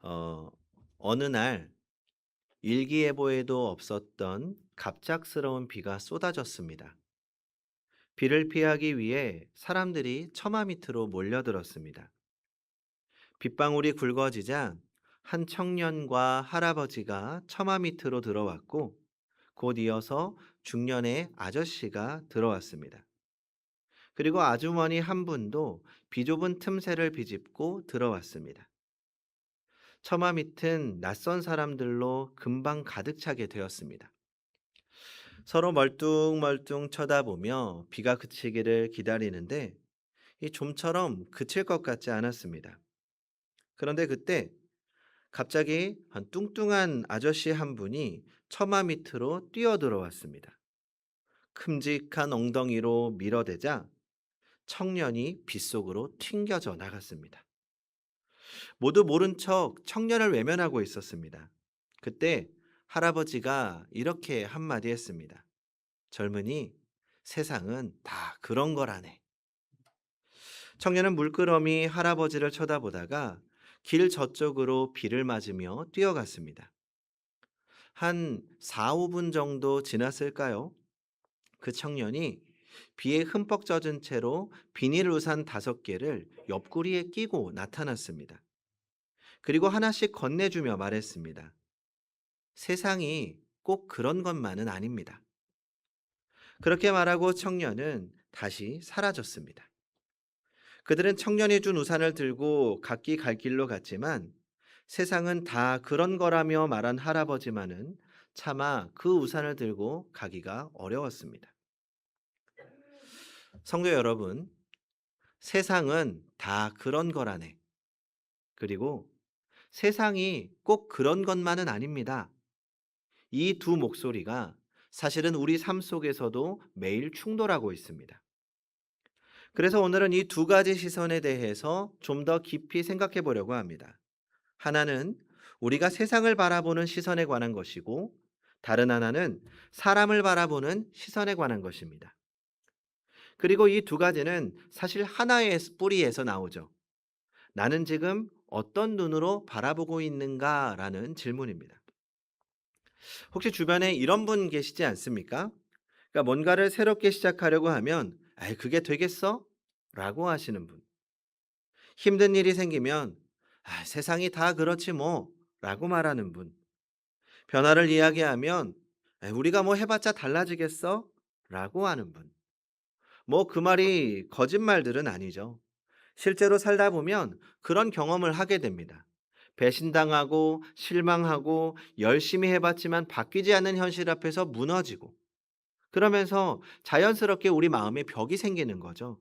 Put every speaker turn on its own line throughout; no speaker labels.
어, 어느 날 일기예보에도 없었던 갑작스러운 비가 쏟아졌습니다. 비를 피하기 위해 사람들이 처마 밑으로 몰려들었습니다. 빗방울이 굵어지자 한 청년과 할아버지가 처마 밑으로 들어왔고 곧 이어서 중년의 아저씨가 들어왔습니다. 그리고 아주머니 한 분도 비좁은 틈새를 비집고 들어왔습니다. 처마 밑은 낯선 사람들로 금방 가득 차게 되었습니다. 서로 멀뚱멀뚱 쳐다보며 비가 그치기를 기다리는데 이 좀처럼 그칠 것 같지 않았습니다. 그런데 그때 갑자기 한 뚱뚱한 아저씨 한 분이 처마 밑으로 뛰어 들어왔습니다. 큼직한 엉덩이로 밀어대자 청년이 빗속으로 튕겨져 나갔습니다. 모두 모른 척 청년을 외면하고 있었습니다. 그때 할아버지가 이렇게 한마디 했습니다. 젊은이, 세상은 다 그런 거라네. 청년은 물끄러미 할아버지를 쳐다보다가 길 저쪽으로 비를 맞으며 뛰어갔습니다. 한 4, 5분 정도 지났을까요? 그 청년이 비에 흠뻑 젖은 채로 비닐 우산 5개를 옆구리에 끼고 나타났습니다. 그리고 하나씩 건네주며 말했습니다. 세상이 꼭 그런 것만은 아닙니다. 그렇게 말하고 청년은 다시 사라졌습니다. 그들은 청년이 준 우산을 들고 각기 갈 길로 갔지만 세상은 다 그런 거라며 말한 할아버지만은 차마 그 우산을 들고 가기가 어려웠습니다. 성도 여러분, 세상은 다 그런 거라네. 그리고 세상이 꼭 그런 것만은 아닙니다. 이 두 목소리가 사실은 우리 삶 속에서도 매일 충돌하고 있습니다. 그래서 오늘은 이 두 가지 시선에 대해서 좀 더 깊이 생각해 보려고 합니다. 하나는 우리가 세상을 바라보는 시선에 관한 것이고, 다른 하나는 사람을 바라보는 시선에 관한 것입니다. 그리고 이 두 가지는 사실 하나의 뿌리에서 나오죠. 나는 지금 어떤 눈으로 바라보고 있는가라는 질문입니다. 혹시 주변에 이런 분 계시지 않습니까? 그러니까 뭔가를 새롭게 시작하려고 하면, 아이, 그게 되겠어? 라고 하시는 분. 힘든 일이 생기면, 아, 세상이 다 그렇지 뭐. 라고 말하는 분. 변화를 이야기하면, "에이, 우리가 뭐 해봤자 달라지겠어? 라고 하는 분. 뭐 그 말이 거짓말들은 아니죠. 실제로 살다 보면 그런 경험을 하게 됩니다. 배신당하고 실망하고 열심히 해봤지만 바뀌지 않는 현실 앞에서 무너지고 그러면서 자연스럽게 우리 마음에 벽이 생기는 거죠.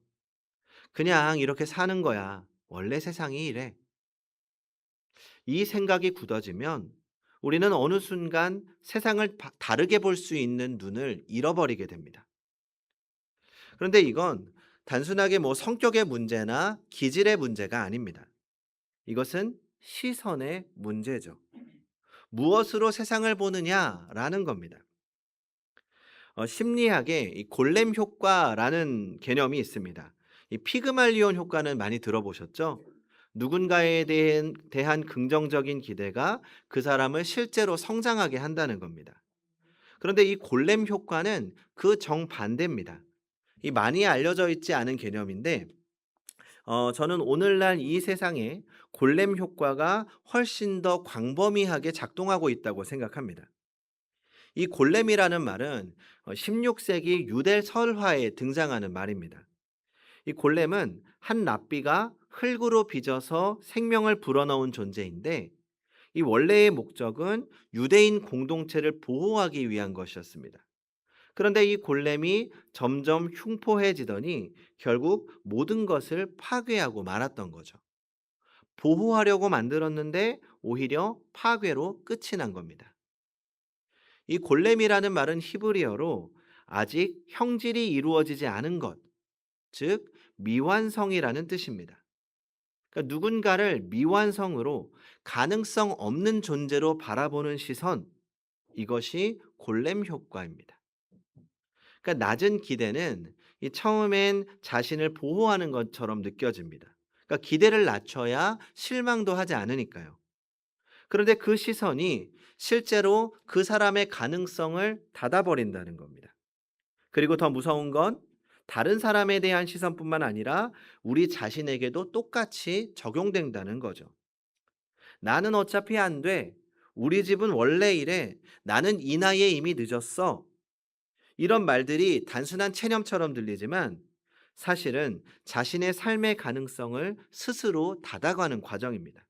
그냥 이렇게 사는 거야. 원래 세상이 이래. 이 생각이 굳어지면 우리는 어느 순간 세상을 다르게 볼 수 있는 눈을 잃어버리게 됩니다. 그런데 이건 단순하게 뭐 성격의 문제나 기질의 문제가 아닙니다. 이것은 시선의 문제죠. 무엇으로 세상을 보느냐라는 겁니다. 심리학에 이 골렘 효과라는 개념이 있습니다. 이 피그말리온 효과는 많이 들어보셨죠? 누군가에 대한 긍정적인 기대가 그 사람을 실제로 성장하게 한다는 겁니다. 그런데 이 골렘 효과는 그 정반대입니다. 이 많이 알려져 있지 않은 개념인데 저는 오늘날 이 세상에 골렘 효과가 훨씬 더 광범위하게 작동하고 있다고 생각합니다. 이 골렘이라는 말은 16세기 유대 설화에 등장하는 말입니다. 이 골렘은 한 랍비가 흙으로 빚어서 생명을 불어넣은 존재인데 이 원래의 목적은 유대인 공동체를 보호하기 위한 것이었습니다. 그런데 이 골렘이 점점 흉포해지더니 결국 모든 것을 파괴하고 말았던 거죠. 보호하려고 만들었는데 오히려 파괴로 끝이 난 겁니다. 이 골렘이라는 말은 히브리어로 아직 형질이 이루어지지 않은 것, 즉 미완성이라는 뜻입니다. 그러니까 누군가를 미완성으로 가능성 없는 존재로 바라보는 시선, 이것이 골렘 효과입니다. 그러니까 낮은 기대는 이 처음엔 자신을 보호하는 것처럼 느껴집니다. 그러니까 기대를 낮춰야 실망도 하지 않으니까요. 그런데 그 시선이 실제로 그 사람의 가능성을 닫아버린다는 겁니다. 그리고 더 무서운 건 다른 사람에 대한 시선뿐만 아니라 우리 자신에게도 똑같이 적용된다는 거죠. 나는 어차피 안 돼. 우리 집은 원래 이래. 나는 이 나이에 이미 늦었어. 이런 말들이 단순한 체념처럼 들리지만 사실은 자신의 삶의 가능성을 스스로 닫아가는 과정입니다.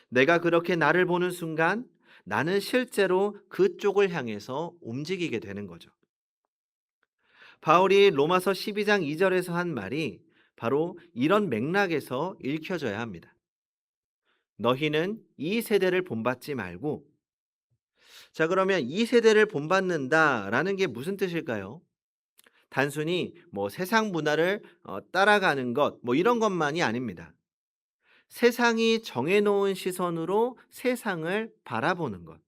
내가 그렇게 나를 보는 순간 나는 실제로 그쪽을 향해서 움직이게 되는 거죠. 바울이 로마서 12장 2절에서 한 말이 바로 이런 맥락에서 읽혀져야 합니다. 너희는 이 세대를 본받지 말고. 자, 그러면 이 세대를 본받는다라는 게 무슨 뜻일까요? 단순히 뭐 세상 문화를 따라가는 것, 뭐 이런 것만이 아닙니다. 세상이 정해놓은 시선으로 세상을 바라보는 것.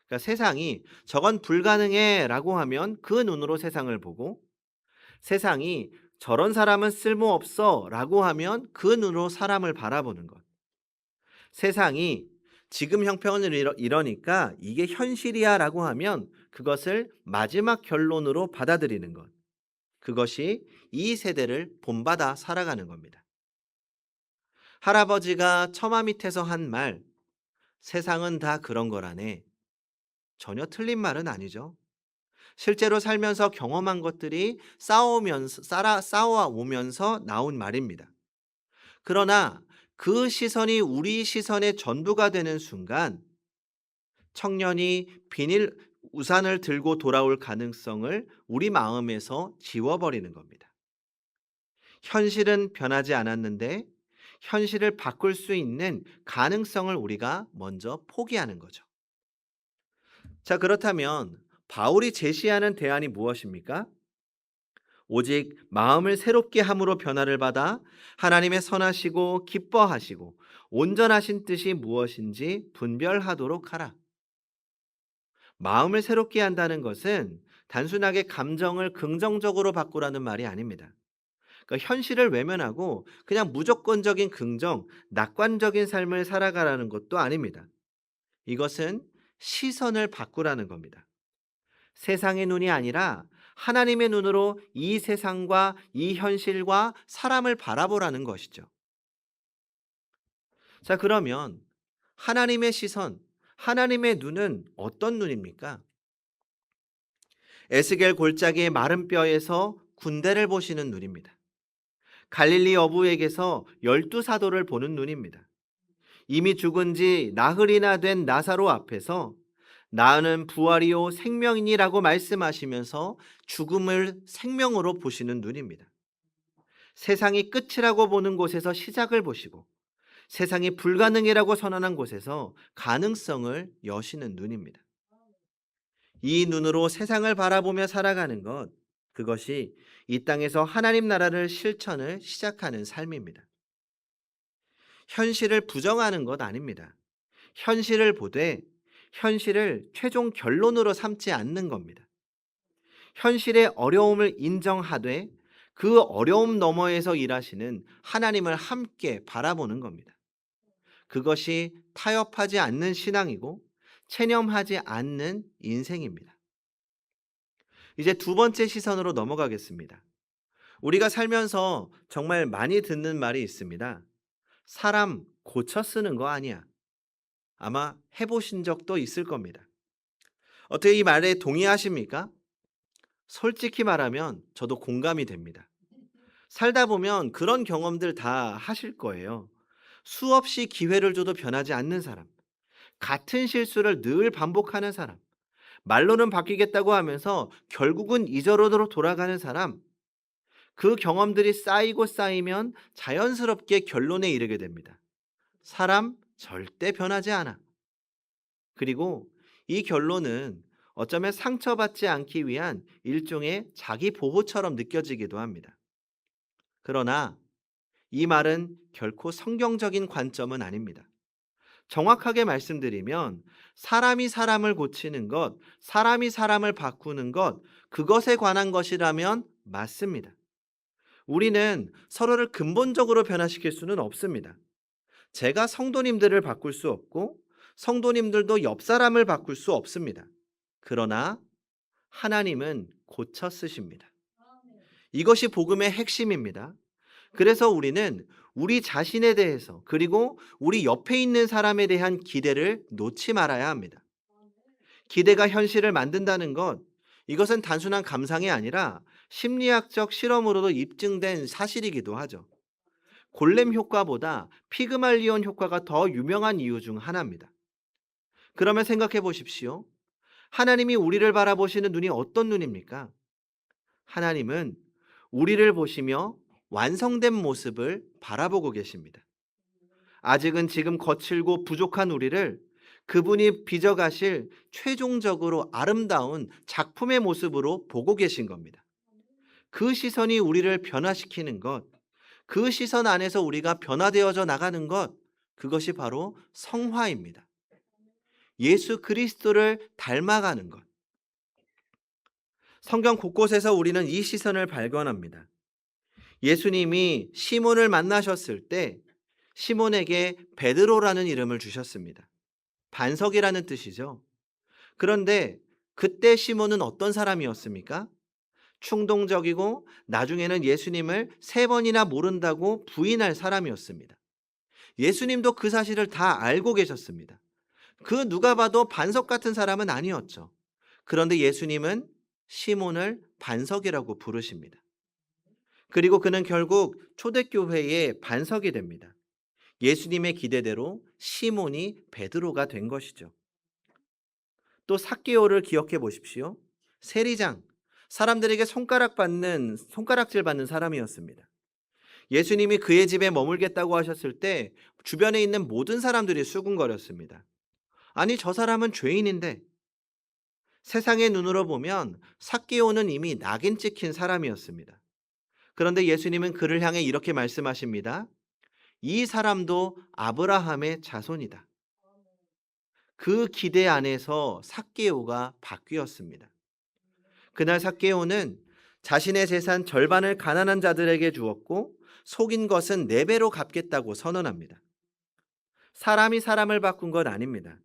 그러니까 세상이 저건 불가능해라고 하면 그 눈으로 세상을 보고, 세상이 저런 사람은 쓸모없어라고 하면 그 눈으로 사람을 바라보는 것. 세상이 지금 형편을 이러니까 이게 현실이야라고 하면 그것을 마지막 결론으로 받아들이는 것. 그것이 이 세대를 본받아 살아가는 겁니다. 할아버지가 처마 밑에서 한 말, 세상은 다 그런 거라네. 전혀 틀린 말은 아니죠. 실제로 살면서 경험한 것들이 쌓아오면서 나온 말입니다. 그러나 그 시선이 우리 시선의 전부가 되는 순간 청년이 비닐 우산을 들고 돌아올 가능성을 우리 마음에서 지워버리는 겁니다. 현실은 변하지 않았는데 현실을 바꿀 수 있는 가능성을 우리가 먼저 포기하는 거죠. 자, 그렇다면 바울이 제시하는 대안이 무엇입니까? 오직 마음을 새롭게 함으로 변화를 받아 하나님의 선하시고 기뻐하시고 온전하신 뜻이 무엇인지 분별하도록 하라. 마음을 새롭게 한다는 것은 단순하게 감정을 긍정적으로 바꾸라는 말이 아닙니다. 그러니까 현실을 외면하고 그냥 무조건적인 긍정, 낙관적인 삶을 살아가라는 것도 아닙니다. 이것은 시선을 바꾸라는 겁니다. 세상의 눈이 아니라 하나님의 눈으로 이 세상과 이 현실과 사람을 바라보라는 것이죠. 자, 그러면 하나님의 시선, 하나님의 눈은 어떤 눈입니까? 에스겔 골짜기의 마른 뼈에서 군대를 보시는 눈입니다. 갈릴리 어부에게서 12사도를 보는 눈입니다. 이미 죽은 지 나흘이나 된 나사로 앞에서 나는 부활이요 생명이니라고 말씀하시면서 죽음을 생명으로 보시는 눈입니다. 세상이 끝이라고 보는 곳에서 시작을 보시고 세상이 불가능이라고 선언한 곳에서 가능성을 여시는 눈입니다. 이 눈으로 세상을 바라보며 살아가는 것, 그것이 이 땅에서 하나님 나라를 실천을 시작하는 삶입니다. 현실을 부정하는 것 아닙니다. 현실을 보되 현실을 최종 결론으로 삼지 않는 겁니다. 현실의 어려움을 인정하되 그 어려움 너머에서 일하시는 하나님을 함께 바라보는 겁니다. 그것이 타협하지 않는 신앙이고 체념하지 않는 인생입니다. 이제 두 번째 시선으로 넘어가겠습니다. 우리가 살면서 정말 많이 듣는 말이 있습니다. 사람 고쳐 쓰는 거 아니야. 아마 해보신 적도 있을 겁니다. 어떻게 이 말에 동의하십니까? 솔직히 말하면 저도 공감이 됩니다. 살다 보면 그런 경험들 다 하실 거예요. 수없이 기회를 줘도 변하지 않는 사람, 같은 실수를 늘 반복하는 사람, 말로는 바뀌겠다고 하면서 결국은 이저로로 돌아가는 사람, 그 경험들이 쌓이고 쌓이면 자연스럽게 결론에 이르게 됩니다. 사람 절대 변하지 않아. 그리고 이 결론은 어쩌면 상처받지 않기 위한 일종의 자기 보호처럼 느껴지기도 합니다. 그러나 이 말은 결코 성경적인 관점은 아닙니다. 정확하게 말씀드리면 사람이 사람을 고치는 것, 사람이 사람을 바꾸는 것, 그것에 관한 것이라면 맞습니다. 우리는 서로를 근본적으로 변화시킬 수는 없습니다. 제가 성도님들을 바꿀 수 없고 성도님들도 옆 사람을 바꿀 수 없습니다. 그러나 하나님은 고쳐 쓰십니다. 이것이 복음의 핵심입니다. 그래서 우리는 우리 자신에 대해서 그리고 우리 옆에 있는 사람에 대한 기대를 놓지 말아야 합니다. 기대가 현실을 만든다는 것, 이것은 단순한 감상이 아니라 심리학적 실험으로도 입증된 사실이기도 하죠. 골렘 효과보다 피그말리온 효과가 더 유명한 이유 중 하나입니다. 그러면 생각해 보십시오. 하나님이 우리를 바라보시는 눈이 어떤 눈입니까? 하나님은 우리를 보시며 완성된 모습을 바라보고 계십니다. 아직은 지금 거칠고 부족한 우리를 그분이 빚어가실 최종적으로 아름다운 작품의 모습으로 보고 계신 겁니다. 그 시선이 우리를 변화시키는 것, 그 시선 안에서 우리가 변화되어져 나가는 것, 그것이 바로 성화입니다. 예수 그리스도를 닮아가는 것. 성경 곳곳에서 우리는 이 시선을 발견합니다. 예수님이 시몬을 만나셨을 때 시몬에게 베드로라는 이름을 주셨습니다. 반석이라는 뜻이죠. 그런데 그때 시몬은 어떤 사람이었습니까? 충동적이고 나중에는 예수님을 3번이나 모른다고 부인할 사람이었습니다. 예수님도 그 사실을 다 알고 계셨습니다. 그 누가 봐도 반석 같은 사람은 아니었죠. 그런데 예수님은 시몬을 반석이라고 부르십니다. 그리고 그는 결국 초대교회의 반석이 됩니다. 예수님의 기대대로 시몬이 베드로가 된 것이죠. 또 삭개오를 기억해 보십시오. 세리장, 사람들에게 손가락질 받는 사람이었습니다. 예수님이 그의 집에 머물겠다고 하셨을 때 주변에 있는 모든 사람들이 수군거렸습니다. 아니, 저 사람은 죄인인데. 세상의 눈으로 보면 삭개오는 이미 낙인 찍힌 사람이었습니다. 그런데 예수님은 그를 향해 이렇게 말씀하십니다. 이 사람도 아브라함의 자손이다. 그 기대 안에서 삭개오가 바뀌었습니다. 그날 삭개오는 자신의 재산 절반을 가난한 자들에게 주었고 속인 것은 4배로 갚겠다고 선언합니다. 사람이 사람을 바꾼 건 아닙니다.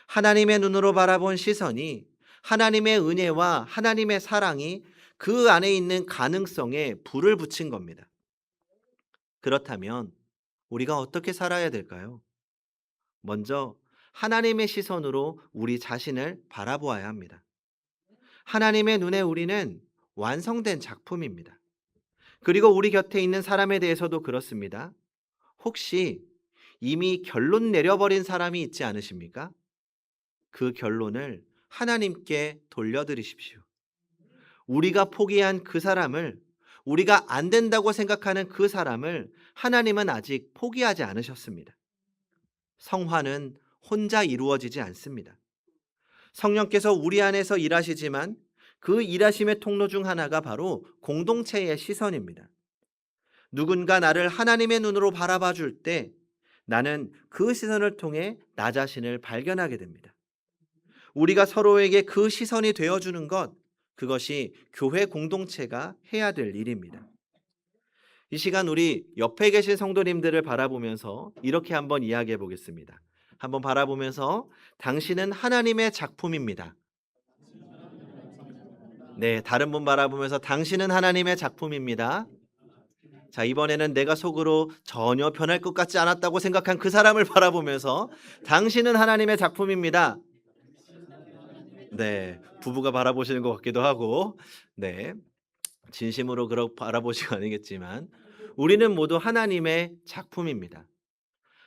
하나님의 눈으로 바라본 시선이, 하나님의 은혜와 하나님의 사랑이 그 안에 있는 가능성에 불을 붙인 겁니다. 그렇다면 우리가 어떻게 살아야 될까요? 먼저 하나님의 시선으로 우리 자신을 바라보아야 합니다. 하나님의 눈에 우리는 완성된 작품입니다. 그리고 우리 곁에 있는 사람에 대해서도 그렇습니다. 혹시 이미 결론 내려버린 사람이 있지 않으십니까? 그 결론을 하나님께 돌려드리십시오. 우리가 포기한 그 사람을, 우리가 안 된다고 생각하는 그 사람을 하나님은 아직 포기하지 않으셨습니다. 성화는 혼자 이루어지지 않습니다. 성령께서 우리 안에서 일하시지만 그 일하심의 통로 중 하나가 바로 공동체의 시선입니다. 누군가 나를 하나님의 눈으로 바라봐 줄 때 나는 그 시선을 통해 나 자신을 발견하게 됩니다. 우리가 서로에게 그 시선이 되어주는 것, 그것이 교회 공동체가 해야 될 일입니다. 이 시간 우리 옆에 계신 성도님들을 바라보면서 이렇게 한번 이야기해 보겠습니다. 한번 바라보면서 당신은 하나님의 작품입니다. 네, 다른 분 바라보면서 당신은 하나님의 작품입니다. 자, 이번에는 내가 속으로 전혀 변할 것 같지 않았다고 생각한 그 사람을 바라보면서 당신은 하나님의 작품입니다. 네, 부부가 바라보시는 것 같기도 하고, 네, 진심으로 그렇게 바라보시는 건 아니겠지만 우리는 모두 하나님의 작품입니다.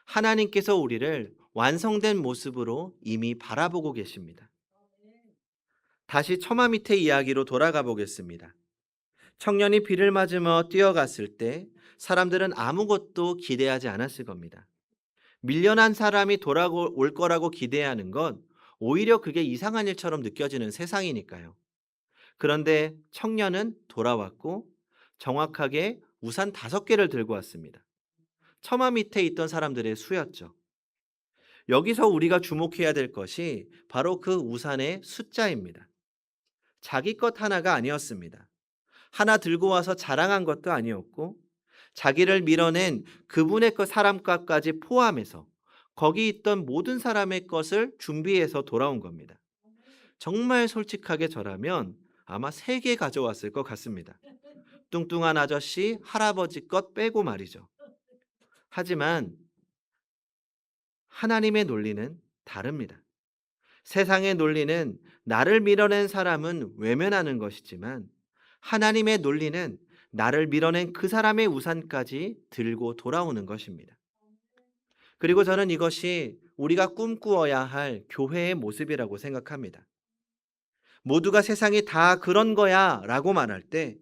하나님께서 우리를 완성된 모습으로 이미 바라보고 계십니다. 다시 처마 밑의 이야기로 돌아가 보겠습니다. 청년이 비를 맞으며 뛰어갔을 때 사람들은 아무것도 기대하지 않았을 겁니다. 밀려난 사람이 돌아올 거라고 기대하는 건 오히려 그게 이상한 일처럼 느껴지는 세상이니까요. 그런데 청년은 돌아왔고 정확하게 우산 5개를 들고 왔습니다. 처마 밑에 있던 사람들의 수였죠. 여기서 우리가 주목해야 될 것이 바로 그 우산의 숫자입니다. 자기 것 하나가 아니었습니다. 하나 들고 와서 자랑한 것도 아니었고 자기를 밀어낸 그분의 그 사람과까지 포함해서 거기 있던 모든 사람의 것을 준비해서 돌아온 겁니다. 정말 솔직하게 저라면 아마 3개 가져왔을 것 같습니다. 뚱뚱한 아저씨, 할아버지 것 빼고 말이죠. 하지만 하나님의 논리는 다릅니다. 세상의 논리는 나를 밀어낸 사람은 외면하는 것이지만 하나님의 논리는 나를 밀어낸 그 사람의 우산까지 들고 돌아오는 것입니다. 그리고 저는 이것이 우리가 꿈꾸어야 할 교회의 모습이라고 생각합니다. 모두가 세상이 다 그런 거야 라고 말할 때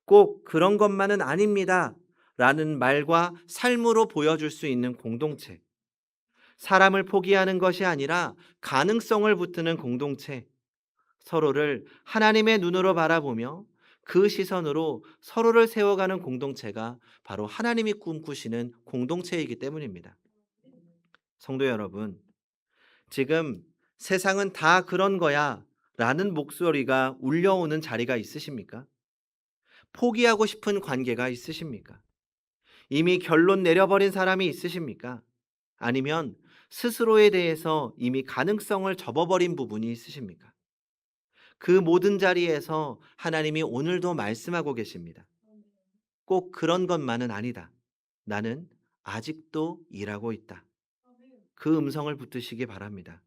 꼭 그런 것만은 아닙니다 라는 말과 삶으로 보여줄 수 있는 공동체, 사람을 포기하는 것이 아니라 가능성을 붙드는 공동체, 서로를 하나님의 눈으로 바라보며 그 시선으로 서로를 세워가는 공동체가 바로 하나님이 꿈꾸시는 공동체이기 때문입니다. 성도 여러분, 지금 세상은 다 그런 거야 라는 목소리가 울려오는 자리가 있으십니까? 포기하고 싶은 관계가 있으십니까? 이미 결론 내려버린 사람이 있으십니까? 아니면 스스로에 대해서 이미 가능성을 접어버린 부분이 있으십니까? 그 모든 자리에서 하나님이 오늘도 말씀하고 계십니다. 꼭 그런 것만은 아니다. 나는 아직도 일하고 있다. 그 음성을 붙드시기 바랍니다.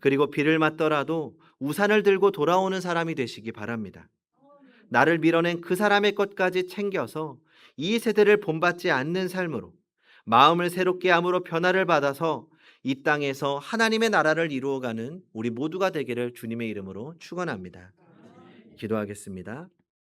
그리고 비를 맞더라도 우산을 들고 돌아오는 사람이 되시기 바랍니다. 나를 밀어낸 그 사람의 것까지 챙겨서 이 세대를 본받지 않는 삶으로 마음을 새롭게 함으로 변화를 받아서 이 땅에서 하나님의 나라를 이루어가는 우리 모두가 되기를 주님의 이름으로 축원합니다. 기도하겠습니다.